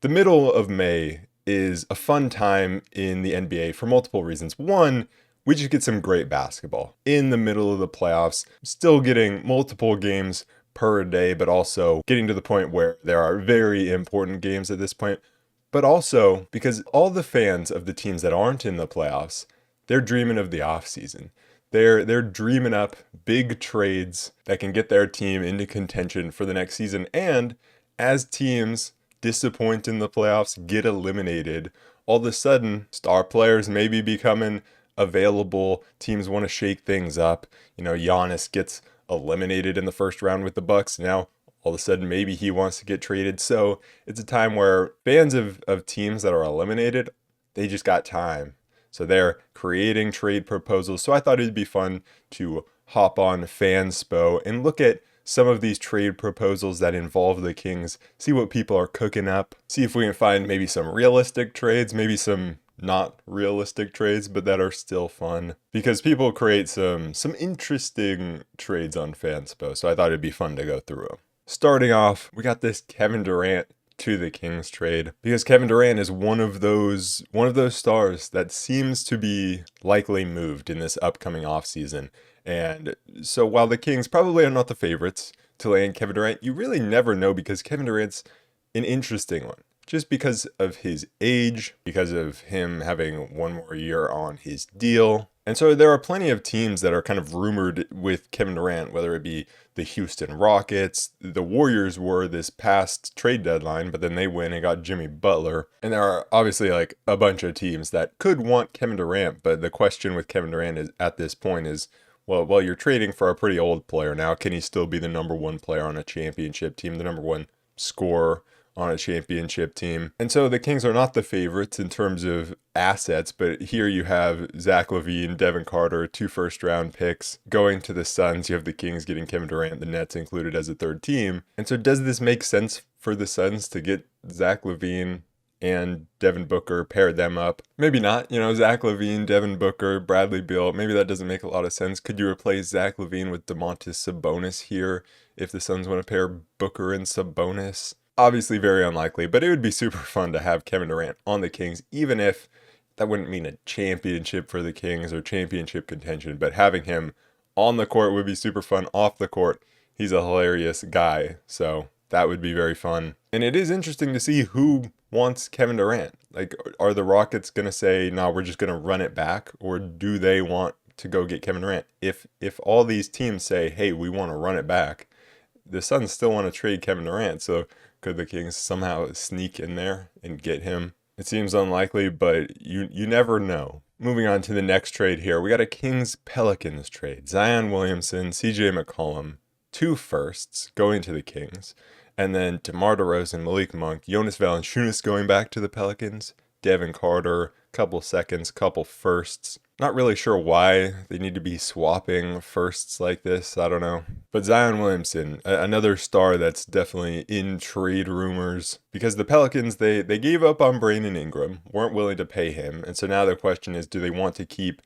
The middle of May is a fun time in the NBA for multiple reasons. One, we just get some great basketball in the middle of the playoffs, still getting multiple games per day, but also getting to the point where there are very important games at this point. But also because all the fans of the teams that aren't in the playoffs, they're dreaming of the offseason. They're dreaming up big trades that can get their team into contention for the next season. And as teams disappoint in the playoffs, get eliminated, all of a sudden, star players may be becoming available. Teams want to shake things up. Giannis gets eliminated in the first round with the Bucks. Now, all of a sudden, maybe he wants to get traded. So it's a time where fans of teams that are eliminated, they just got time. So they're creating trade proposals. So I thought it'd be fun to hop on Fanspo and look at some of these trade proposals that involve the Kings, see what people are cooking up, see if we can find maybe some realistic trades, maybe some not realistic trades, but that are still fun. Because people create some interesting trades on Fanspo, so I thought it'd be fun to go through them. Starting off, we got this Kevin Durant to the Kings trade, because Kevin Durant is one of those stars that seems to be likely moved in this upcoming offseason. And so while the Kings probably are not the favorites to land Kevin Durant, you really never know because Kevin Durant's an interesting one. Just because of his age, because of him having one more year on his deal. And so there are plenty of teams that are kind of rumored with Kevin Durant, whether it be the Houston Rockets, the Warriors were this past trade deadline, but then they win and got Jimmy Butler. And there are obviously like a bunch of teams that could want Kevin Durant, but the question with Kevin Durant is, at this point is, well, you're trading for a pretty old player now. Can he still be the number one player on a championship team, the number one scorer on a championship team? And so the Kings are not the favorites in terms of assets, but here you have Zach LaVine, Devin Carter, 2 first-round picks going to the Suns. You have the Kings getting Kevin Durant, the Nets included as a third team. And so does this make sense for the Suns to get Zach LaVine and Devin Booker, pair them up? Maybe not. Zach LaVine, Devin Booker, Bradley Beal, maybe that doesn't make a lot of sense. Could you replace Zach LaVine with Domantas Sabonis here if the Suns want to pair Booker and Sabonis? Obviously very unlikely, but it would be super fun to have Kevin Durant on the Kings, even if that wouldn't mean a championship for the Kings or championship contention, but having him on the court would be super fun. Off the court, he's a hilarious guy, so that would be very fun. And it is interesting to see who wants Kevin Durant. Like, are the Rockets going to say, no, we're just going to run it back? Or do they want to go get Kevin Durant? If all these teams say, hey, we want to run it back, the Suns still want to trade Kevin Durant. So could the Kings somehow sneak in there and get him? It seems unlikely, but you never know. Moving on to the next trade here. We got a Kings-Pelicans trade. Zion Williamson, CJ McCollum, 2 firsts going to the Kings. And then DeMar DeRozan, Malik Monk, Jonas Valanciunas going back to the Pelicans, Devin Carter, couple seconds, couple firsts. Not really sure why they need to be swapping firsts like this. I don't know. But Zion Williamson, another star that's definitely in trade rumors, because the Pelicans, they gave up on Brandon Ingram, weren't willing to pay him. And so now the question is, do they want to keep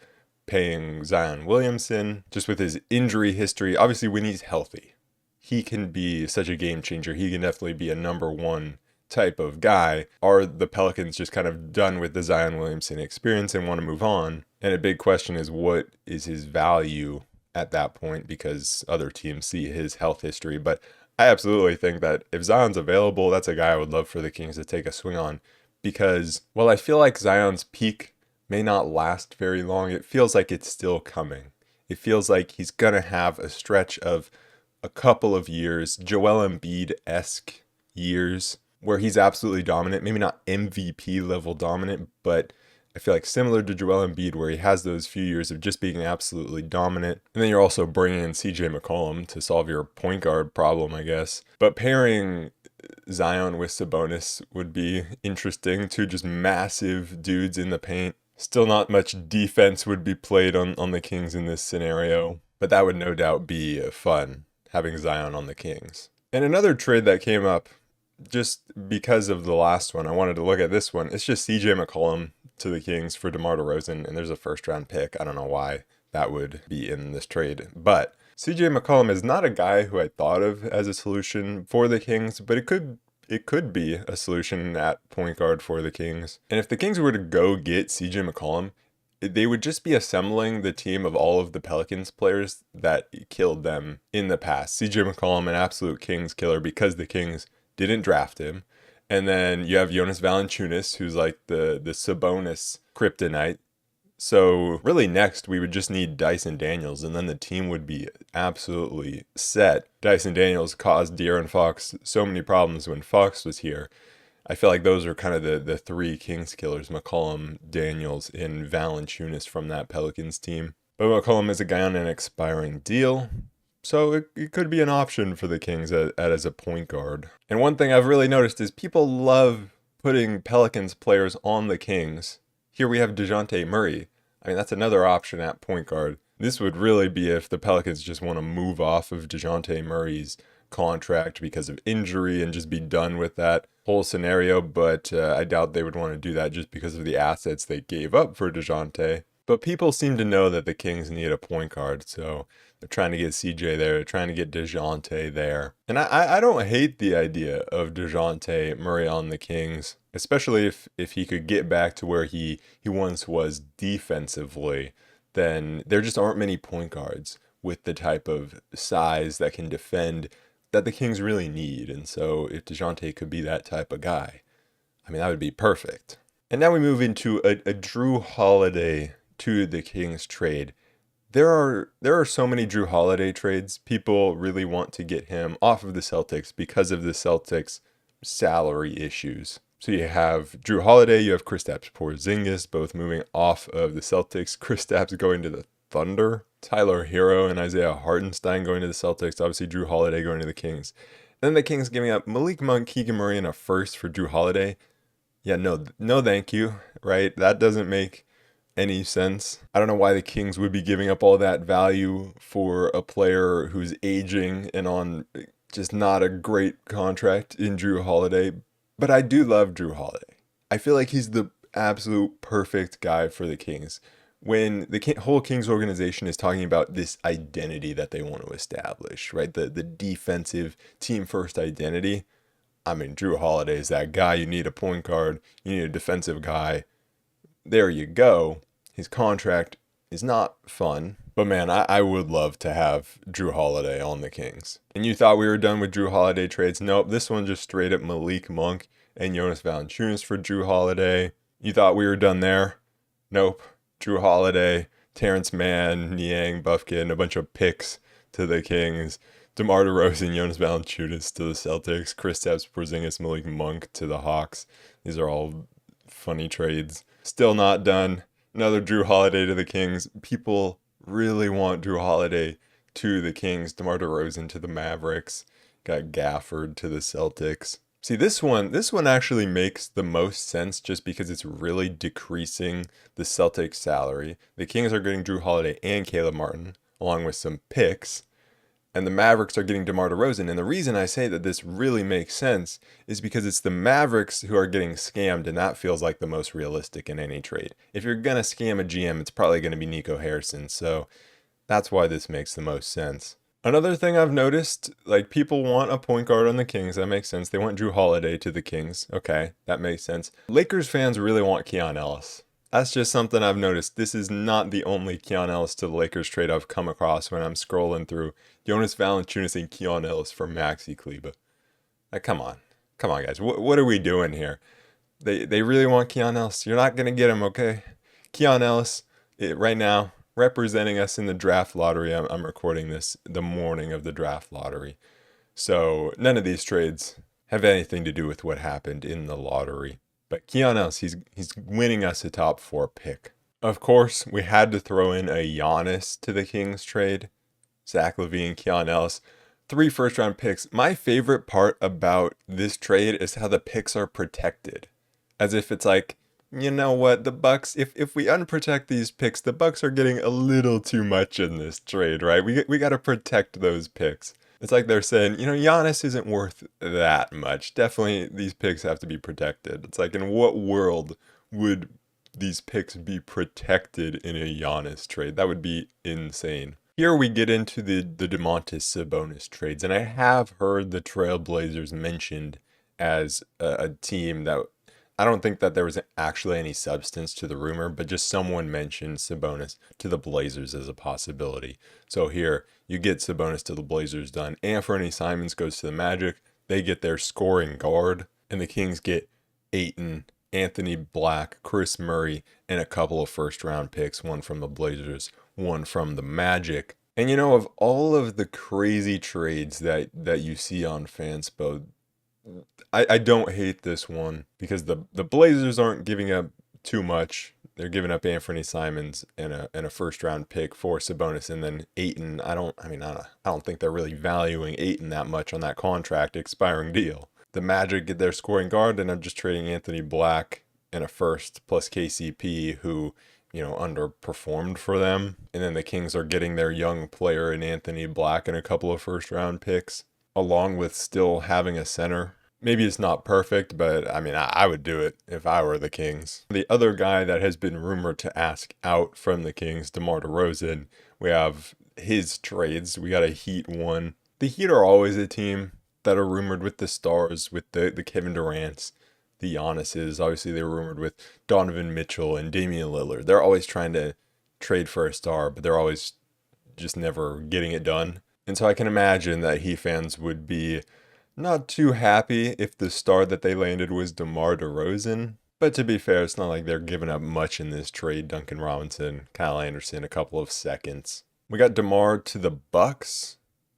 paying Zion Williamson just with his injury history? Obviously, when he's healthy, he can be such a game changer. He can definitely be a number one type of guy. Are the Pelicans just kind of done with the Zion Williamson experience and want to move on? And a big question is, what is his value at that point, because other teams see his health history. But I absolutely think that if Zion's available, that's a guy I would love for the Kings to take a swing on, because while I feel like Zion's peak may not last very long, it feels like it's still coming. It feels like he's going to have a stretch of a couple of years, Joel Embiid-esque years, where he's absolutely dominant. Maybe not MVP level dominant, but I feel like similar to Joel Embiid, where he has those few years of just being absolutely dominant. And then you're also bringing in CJ McCollum to solve your point guard problem, I guess. But pairing Zion with Sabonis would be interesting too, just massive dudes in the paint. Still not much defense would be played on the Kings in this scenario, but that would no doubt be fun, having Zion on the Kings. And another trade that came up just because of the last one, I wanted to look at this one. It's just CJ McCollum to the Kings for DeMar DeRozan, and there's a first round pick. I don't know why that would be in this trade, but CJ McCollum is not a guy who I thought of as a solution for the Kings, but it it could be a solution at point guard for the Kings. And if the Kings were to go get CJ McCollum, they would just be assembling the team of all of the Pelicans players that killed them in the past. CJ McCollum, an absolute Kings killer because the Kings didn't draft him. And then you have Jonas Valanciunas, who's like the Sabonis kryptonite. So really next we would just need Dyson Daniels, and then the team would be absolutely set. Dyson Daniels caused De'Aaron Fox so many problems when Fox was here. I feel like those are kind of the three Kings killers: McCollum, Daniels, and Valanciunas from that Pelicans team. But McCollum is a guy on an expiring deal, so it could be an option for the Kings as a point guard. And one thing I've really noticed is people love putting Pelicans players on the Kings. Here we have DeJounte Murray. I mean, that's another option at point guard. This would really be if the Pelicans just want to move off of DeJounte Murray's contract because of injury and just be done with that whole scenario. But I doubt they would want to do that just because of the assets they gave up for DeJounte. But people seem to know that the Kings need a point guard, so they're trying to get CJ there, they're trying to get DeJounte there. And I don't hate the idea of DeJounte Murray on the Kings, especially if he could get back to where he once was defensively. Then there just aren't many point guards with the type of size that can defend that the Kings really need. And so if DeJounte could be that type of guy, I mean, that would be perfect. And now we move into a Jrue Holiday to the Kings trade. There are so many Jrue Holiday trades. People really want to get him off of the Celtics because of the Celtics salary issues. So you have Jrue Holiday, you have Kristaps Porzingis, both moving off of the Celtics. Kristaps going to the Thunder. Tyler Hero and Isaiah Hartenstein going to the Celtics. Obviously Jrue Holiday going to the Kings. And then the Kings giving up Malik Monk, Keegan Murray, and a first for Jrue Holiday. Yeah, no thank you, right? That doesn't make any sense. I don't know why the Kings would be giving up all that value for a player who's aging and on just not a great contract in Jrue Holiday. But I do love Jrue Holiday. I feel like he's the absolute perfect guy for the Kings. When the whole Kings organization is talking about this identity that they want to establish, right? The defensive team first identity. I mean, Jrue Holiday is that guy. You need a point guard. You need a defensive guy. There you go. His contract is not fun. But man, I would love to have Jrue Holiday on the Kings. And you thought we were done with Jrue Holiday trades? Nope, this one just straight up Malik Monk and Jonas Valanciunas for Jrue Holiday. You thought we were done there? Nope. Jrue Holiday, Terrence Mann, Niang, Buffkin, a bunch of picks to the Kings. DeMar DeRozan, Jonas Valanciunas to the Celtics. Kristaps Porzingis, Malik Monk to the Hawks. These are all funny trades. Still not done. Another Jrue Holiday to the Kings. People really want Jrue Holiday to the Kings. DeMar DeRozan to the Mavericks. Got Gafford to the Celtics. See, this one actually makes the most sense just because it's really decreasing the Celtics salary. The Kings are getting Jrue Holiday and Caleb Martin, along with some picks. And the Mavericks are getting DeMar DeRozan. And the reason I say that this really makes sense is because it's the Mavericks who are getting scammed, and that feels like the most realistic in any trade. If you're going to scam a GM, it's probably going to be Nico Harrison. So that's why this makes the most sense. Another thing I've noticed, like people want a point guard on the Kings. That makes sense. They want Jrue Holiday to the Kings. Okay, that makes sense. Lakers fans really want Keon Ellis. That's just something I've noticed. This is not the only Keon Ellis to the Lakers trade I've come across when I'm scrolling through Jonas Valanciunas and Keon Ellis for Maxi Kleber. Like, come on, guys. What are we doing here? They really want Keon Ellis. You're not gonna get him, okay? Keon Ellis, right now, representing us in the draft lottery. I'm recording this the morning of the draft lottery, so none of these trades have anything to do with what happened in the lottery. But Keon Ellis, he's winning us a top 4 pick. Of course, we had to throw in a Giannis to the Kings trade. Zach LaVine, Keon Ellis, 3 first-round picks. My favorite part about this trade is how the picks are protected. As if it's like, you know what, the Bucks, if we unprotect these picks, the Bucks are getting a little too much in this trade, right? We got to protect those picks. It's like they're saying, you know, Giannis isn't worth that much. Definitely these picks have to be protected. It's like, in what world would these picks be protected in a Giannis trade? That would be insane. Here we get into the Domantas Sabonis trades, and I have heard the Trailblazers mentioned as a team that I don't think that there was actually any substance to the rumor, but just someone mentioned Sabonis to the Blazers as a possibility. So here, you get Sabonis to the Blazers done. Anthony Simons goes to the Magic. They get their scoring guard, and the Kings get Ayton, Anthony Black, Chris Murray, and a couple of first-round picks, one from the Blazers, one from the Magic. And of all of the crazy trades that you see on Fanspo, I don't hate this one because the Blazers aren't giving up too much. They're giving up Anthony Simons and a first round pick for Sabonis, and then Ayton. I don't think they're really valuing Ayton that much on that contract expiring deal. The Magic get their scoring guard, and I'm just trading Anthony Black and a first plus KCP, who underperformed for them. And then the Kings are getting their young player in Anthony Black and a couple of first round picks, along with still having a center. Maybe it's not perfect, but I would do it if I were the Kings. The other guy that has been rumored to ask out from the Kings, DeMar DeRozan, we have his trades. We got a Heat one. The Heat are always a team that are rumored with the stars, with the Kevin Durant's, the Giannis's. Obviously, they were rumored with Donovan Mitchell and Damian Lillard. They're always trying to trade for a star, but they're always just never getting it done. And so I can imagine that Heat fans would be not too happy if the star that they landed was DeMar DeRozan. But to be fair, it's not like they're giving up much in this trade. Duncan Robinson, Kyle Anderson, a couple of seconds. We got DeMar to the Bucks.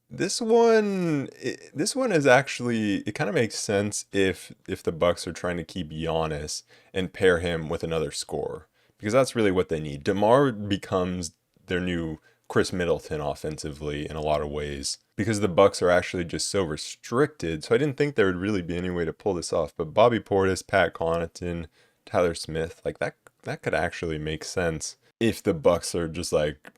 This one is actually, it kind of makes sense if the Bucks are trying to keep Giannis and pair him with another scorer, because that's really what they need. DeMar becomes their new Chris Middleton offensively in a lot of ways, because the Bucks are actually just so restricted. So I didn't think there would really be any way to pull this off. But Bobby Portis, Pat Connaughton, Tyler Smith, like that could actually make sense if the Bucks are just like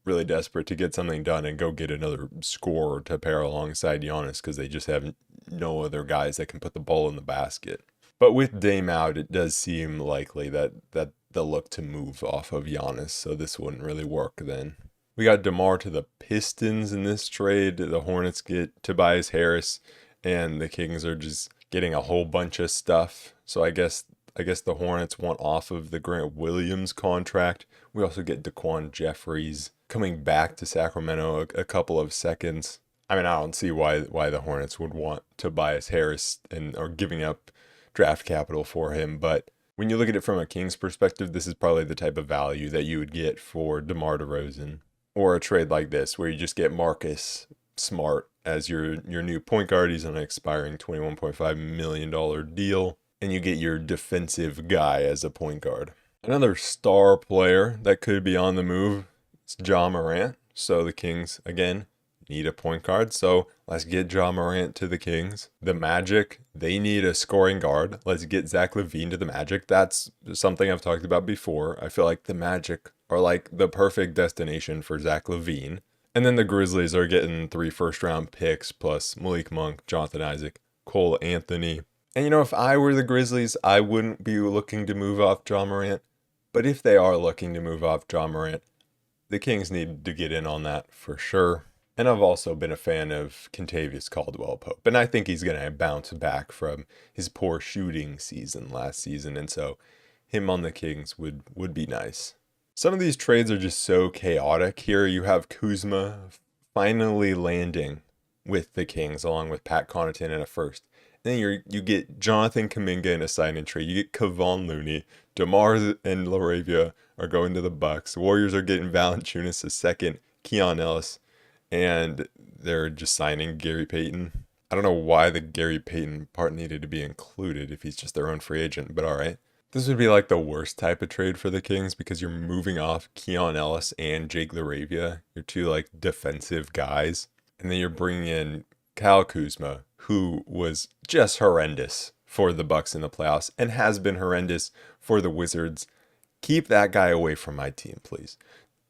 really desperate to get something done and go get another scorer to pair alongside Giannis, because they just have no other guys that can put the ball in the basket. But with Dame out, it does seem likely that they'll look to move off of Giannis, so this wouldn't really work then. We got DeMar to the Pistons in this trade. The Hornets get Tobias Harris, and the Kings are just getting a whole bunch of stuff. So I guess the Hornets want off of the Grant Williams contract. We also get Daquan Jeffries coming back to Sacramento a couple of seconds. I don't see why the Hornets would want Tobias Harris or giving up draft capital for him, but when you look at it from a Kings perspective, this is probably the type of value that you would get for DeMar DeRozan. Or a trade like this, where you just get Marcus Smart as your new point guard. He's on an expiring $21.5 million deal. And you get your defensive guy as a point guard. Another star player that could be on the move is Ja Morant. So the Kings, again, need a point guard. So let's get Ja Morant to the Kings. The Magic, they need a scoring guard. Let's get Zach LaVine to the Magic. That's something I've talked about before. I feel like the Magic are like the perfect destination for Zach LaVine. And then the Grizzlies are getting 3 first-round picks plus Malik Monk, Jonathan Isaac, Cole Anthony. And if I were the Grizzlies, I wouldn't be looking to move off Ja Morant. But if they are looking to move off Ja Morant, the Kings need to get in on that for sure. And I've also been a fan of Kentavious Caldwell-Pope. And I think he's going to bounce back from his poor shooting season last season. And so him on the Kings would be nice. Some of these trades are just so chaotic. Here you have Kuzma finally landing with the Kings along with Pat Connaughton and a first. And then you get Jonathan Kuminga in a sign-in trade. You get Kevon Looney. DeMar and LaRavia are going to the Bucks. Warriors are getting Valanciunas a second, Keon Ellis, and they're just signing Gary Payton. I don't know why the Gary Payton part needed to be included if he's just their own free agent, but all right. This would be like the worst type of trade for the Kings, because you're moving off Keon Ellis and Jake LaRavia, your two like defensive guys, and then you're bringing in Kyle Kuzma, who was just horrendous for the Bucks in the playoffs and has been horrendous for the Wizards. Keep that guy away from my team, please.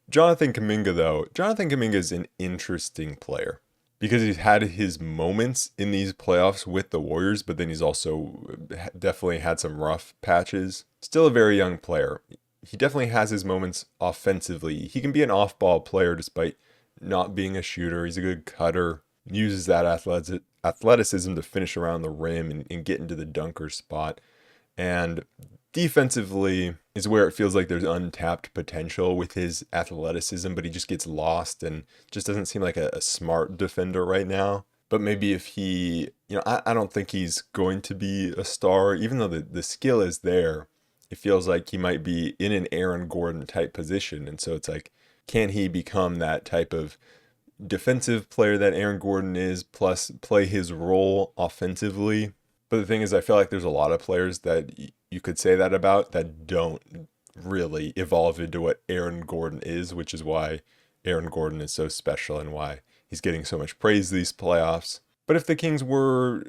Jonathan Kuminga is an interesting player, because he's had his moments in these playoffs with the Warriors, but then he's also definitely had some rough patches. Still a very young player. He definitely has his moments offensively. He can be an off-ball player despite not being a shooter. He's a good cutter. uses that athleticism to finish around the rim and get into the dunker spot. And defensively is where it feels like there's untapped potential with his athleticism, but he just gets lost and just doesn't seem like a smart defender right now. But maybe if he, I don't think he's going to be a star, even though the skill is there. It feels like he might be in an Aaron Gordon type position. And so it's like, can he become that type of defensive player that Aaron Gordon is, plus play his role offensively? But the thing is, I feel like there's a lot of players that you could say that about that don't really evolve into what Aaron Gordon is, which is why Aaron Gordon is so special and why he's getting so much praise these playoffs. But if the Kings were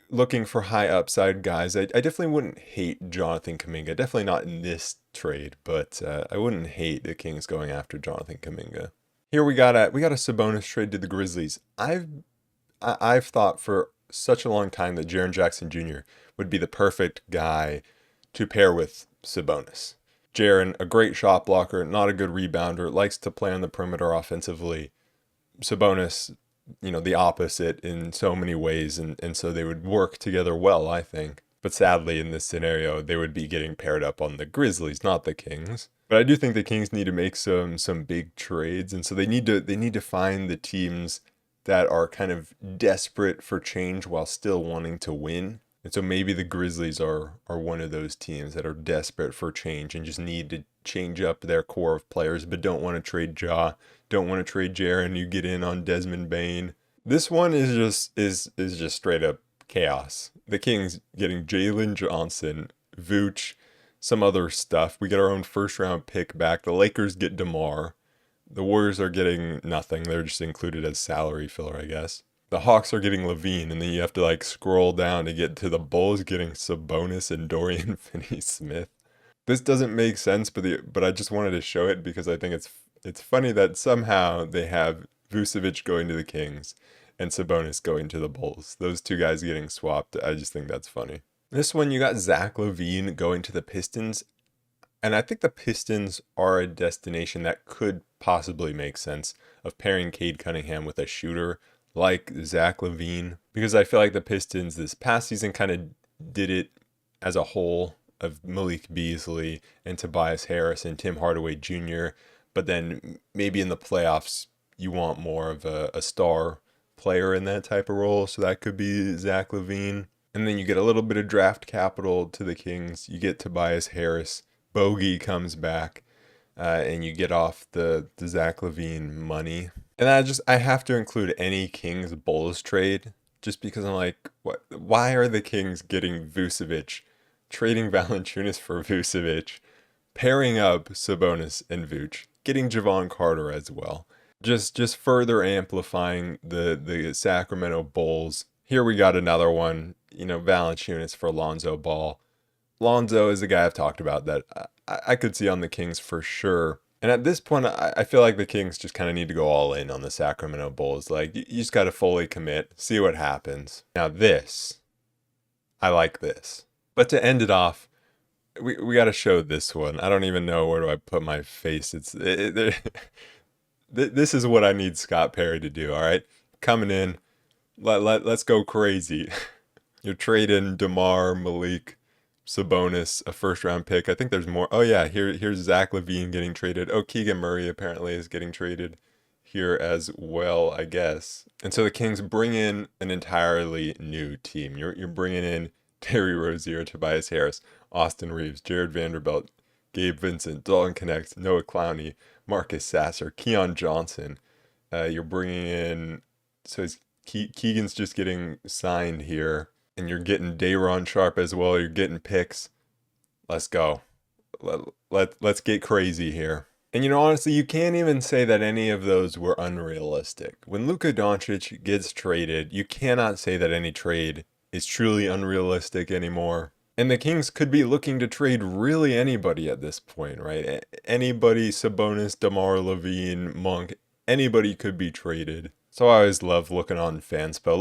looking for high upside guys, I definitely wouldn't hate Jonathan Kuminga. Definitely not in this trade, but I wouldn't hate the Kings going after Jonathan Kuminga. Here we got a Sabonis trade to the Grizzlies. I've thought for such a long time that Jaren Jackson Jr. would be the perfect guy to pair with Sabonis. Jaren, a great shot blocker, not a good rebounder, likes to play on the perimeter offensively. Sabonis, the opposite in so many ways, and so they would work together well, I think. But sadly, in this scenario, they would be getting paired up on the Grizzlies, not the Kings. But I do think the Kings need to make some big trades, and so they need to find the teams that are kind of desperate for change while still wanting to win. And so maybe the Grizzlies are one of those teams that are desperate for change and just need to change up their core of players, but don't want to trade Ja, don't want to trade Jaren. You get in on Desmond Bane. This one is just straight up chaos. The Kings getting Jalen Johnson, Vooch, some other stuff. We get our own first round pick back. The Lakers get DeMar. The Warriors are getting nothing. They're just included as salary filler, I guess. The Hawks are getting Levine, and then you have to scroll down to get to the Bulls getting Sabonis and Dorian Finney-Smith. This doesn't make sense, but I just wanted to show it because I think it's funny that somehow they have Vucevic going to the Kings and Sabonis going to the Bulls. Those two guys getting swapped. I just think that's funny. This one, you got Zach LaVine going to the Pistons. And I think the Pistons are a destination that could possibly make sense of pairing Cade Cunningham with a shooter like Zach LaVine. Because I feel like the Pistons this past season kind of did it as a whole of Malik Beasley and Tobias Harris and Tim Hardaway Jr. But then maybe in the playoffs, you want more of a star player in that type of role. So that could be Zach LaVine. And then you get a little bit of draft capital to the Kings. You get Tobias Harris. Bogey comes back, and you get off the Zach LaVine money. And I have to include any Kings Bulls trade just because I'm like, what? Why are the Kings getting Vucevic, trading Valanciunas for Vucevic, pairing up Sabonis and Vooch, getting Javon Carter as well, just further amplifying the Sacramento Bulls. Here we got another one, Valanciunas for Lonzo Ball. Lonzo is a guy I've talked about that I could see on the Kings for sure. And at this point, I feel like the Kings just kind of need to go all in on the Sacramento Bulls. You just got to fully commit, see what happens. Now I like this. But to end it off, we got to show this one. I don't even know where do I put my face. This is what I need Scott Perry to do, all right? Coming in, let's go crazy. You're trading DeMar, Malik, Sabonis, a first round pick. I think there's more. Oh yeah, here's Zach LaVine getting traded. Oh, Keegan Murray apparently is getting traded here as well, I guess. And so the Kings bring in an entirely new team. You're bringing in Terry Rozier, Tobias Harris, Austin Reeves, Jared Vanderbilt, Gabe Vincent, Dalton Knecht, Noah Clowney, Marcus Sasser, Keon Johnson. You're bringing in, so Keegan's just getting signed here. And you're getting Day'Ron Sharpe as well. You're getting picks. Let's go. Let's get crazy here. And honestly, you can't even say that any of those were unrealistic. When Luka Doncic gets traded, you cannot say that any trade is truly unrealistic anymore. And the Kings could be looking to trade really anybody at this point, right? Anybody, Sabonis, DeMar, LaVine, Monk, anybody could be traded. So I always love looking on Fanspo,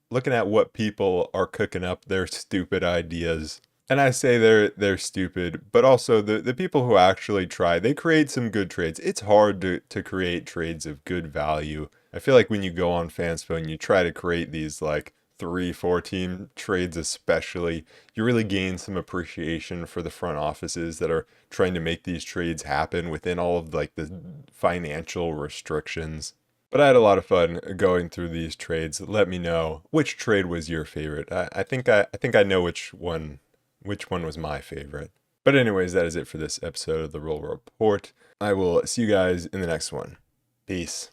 looking at what people are cooking up their stupid ideas. And I say they're stupid, but also the people who actually try, they create some good trades. It's hard to create trades of good value I feel like when you go on Fanspo and you try to create these like 3, 4 team trades, especially, you really gain some appreciation for the front offices that are trying to make these trades happen within all of like the financial restrictions. But I had a lot of fun going through these trades. Let me know which trade was your favorite. I think I know which one was my favorite. But anyways, that is it for this episode of the Roll Report. I will see you guys in the next one. Peace.